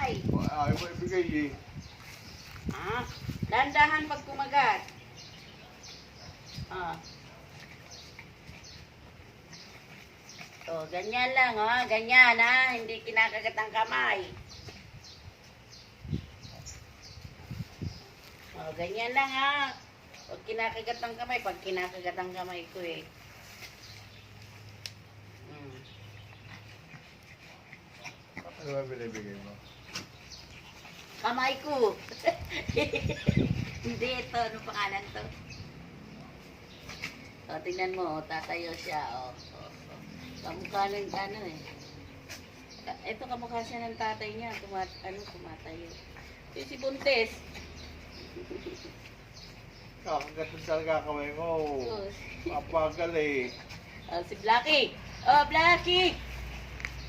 kamay. Ayaw mo ibigay eh. Ah, dahan-dahan pag kumagat. Ah. Oh, ganyan lang, oh. Ganyan, ha. Hindi kinakagat ang kamay. Oh, ganyan lang, ha. Pag kinakagat ang kamay, pag kinakagat ang kamay ko, eh. Hmm. Ano ba binibigay mo? Kamay ko. Hindi, ito. Ano pangalan to? O, tingnan mo. O, tatayo siya. O, kamukha ng ano eh. Ito kamukha siya ng tatay niya. Tumatayo. Ito si Buntes. Kakagat talaga kamay mo. Oh. Mapagal eh. O, si Blackie. Oh, Blackie!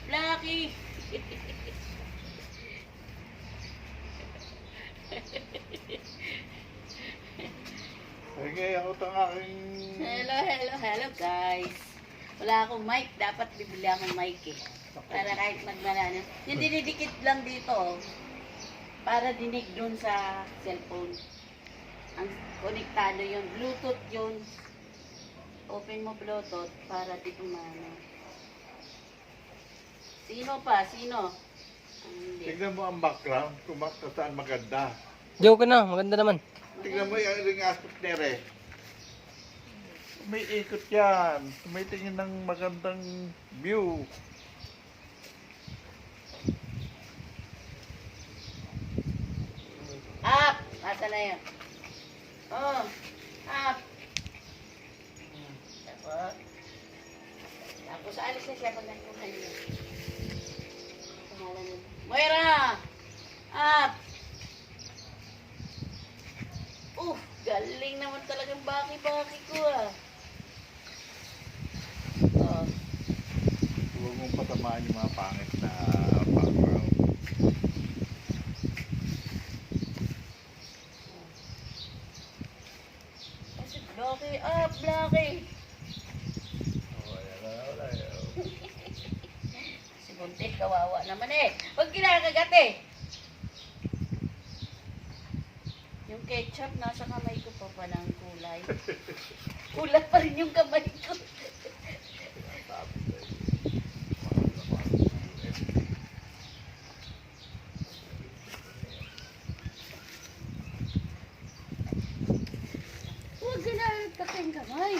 Blackie! Sige, ako itong aking... Hello guys. Wala akong mic. Dapat bibili akong mic eh. Para kahit magmalano. Yung dinidikit lang dito. Oh. Para dinig dun sa cellphone. Ang konektado yun. Bluetooth yun. Open mo Bluetooth para di kumano. Sino pa? Sino? Hindi. Tignan mo ang background kung saan maganda. Joke na, maganda naman. Tignan mo yung ring aspect nere. May ikot yan. Tumitingin ng magandang view. Up! Asa na yan? Oh! Up! Tapos alis na siya pag nagkuhan niya. Pangalan niya. Moira! Up! Galing naman talagang baki-baki ko ah. Oh. Huwag mong patamaan yung mga pangit na background. Kasi Blackie, up, Blackie! Wala. Si Buntit, kawawa naman eh. Huwag kinakagat eh. Yung ketchup, nasa kamay ko pa palang kulay. Kulay pa rin yung kamay ko. Huwag ka na taking kamay.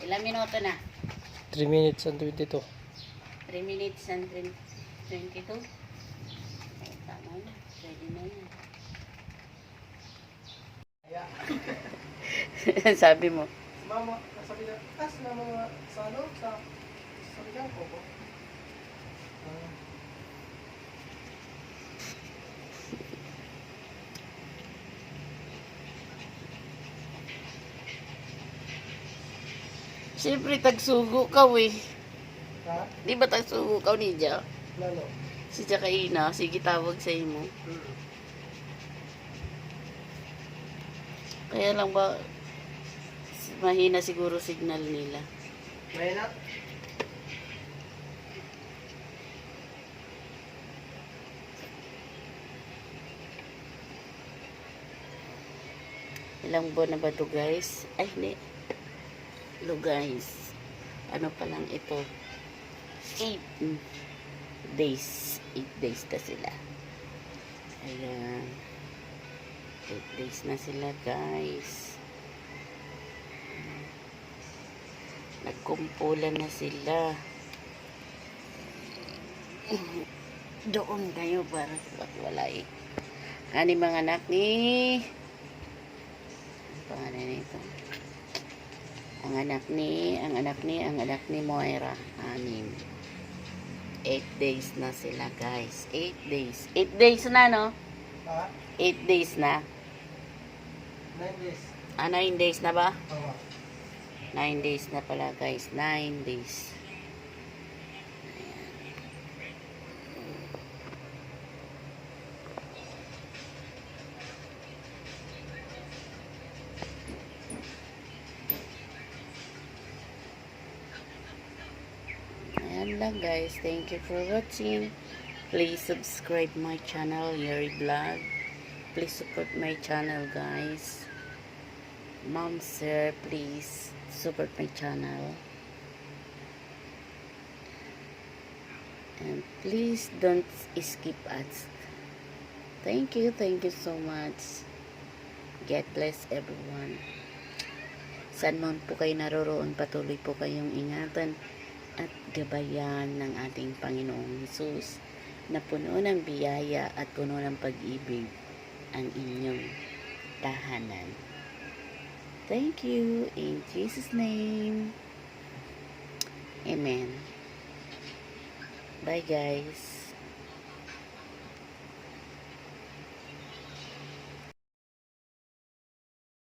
Ilang minuto na? 3 minutes and 22. 3 minutes and 22? Oh, tama na. Pwede na yan. Sabi mo. Mama, sabi na, na mga sa ano, sa bigang ko po. Siyempre, tagsugo ka eh. Ha? Di ba tagsugo ka ni Ja? Lalo. Si Jakaina, sige tawag sa imo. Kaya lang ba, mahina siguro signal nila. May na? Ilang buwan na ba to guys? Ay, hindi. Hello guys. Ano pa lang ito? 8 days. 8 days na sila. Ayan. 8 days na sila guys. Nagkumpulan na sila. Doon kayo para wala eh. Ani mga anak ni pangalan nito. Ang anak ni Moira. 8 days na sila guys. 8 days. 8 days na no? Ha? 8 days na. 9 days. 9 days na ba? Oo. 9 days na pala guys. 9 days. Ayan lang guys. Thank you for watching. Please subscribe my channel, Yuri Vlog. Please support my channel guys. Mom, sir, please support my channel. And please don't skip ads. Thank you so much. God bless everyone. Saan man po kayo naroroon, patuloy po kayong ingatan at gabayan ng ating Panginoong Hesus na puno ng biyaya at puno ng pag-ibig ang inyong tahanan. Thank you in Jesus' name. Amen. Bye guys.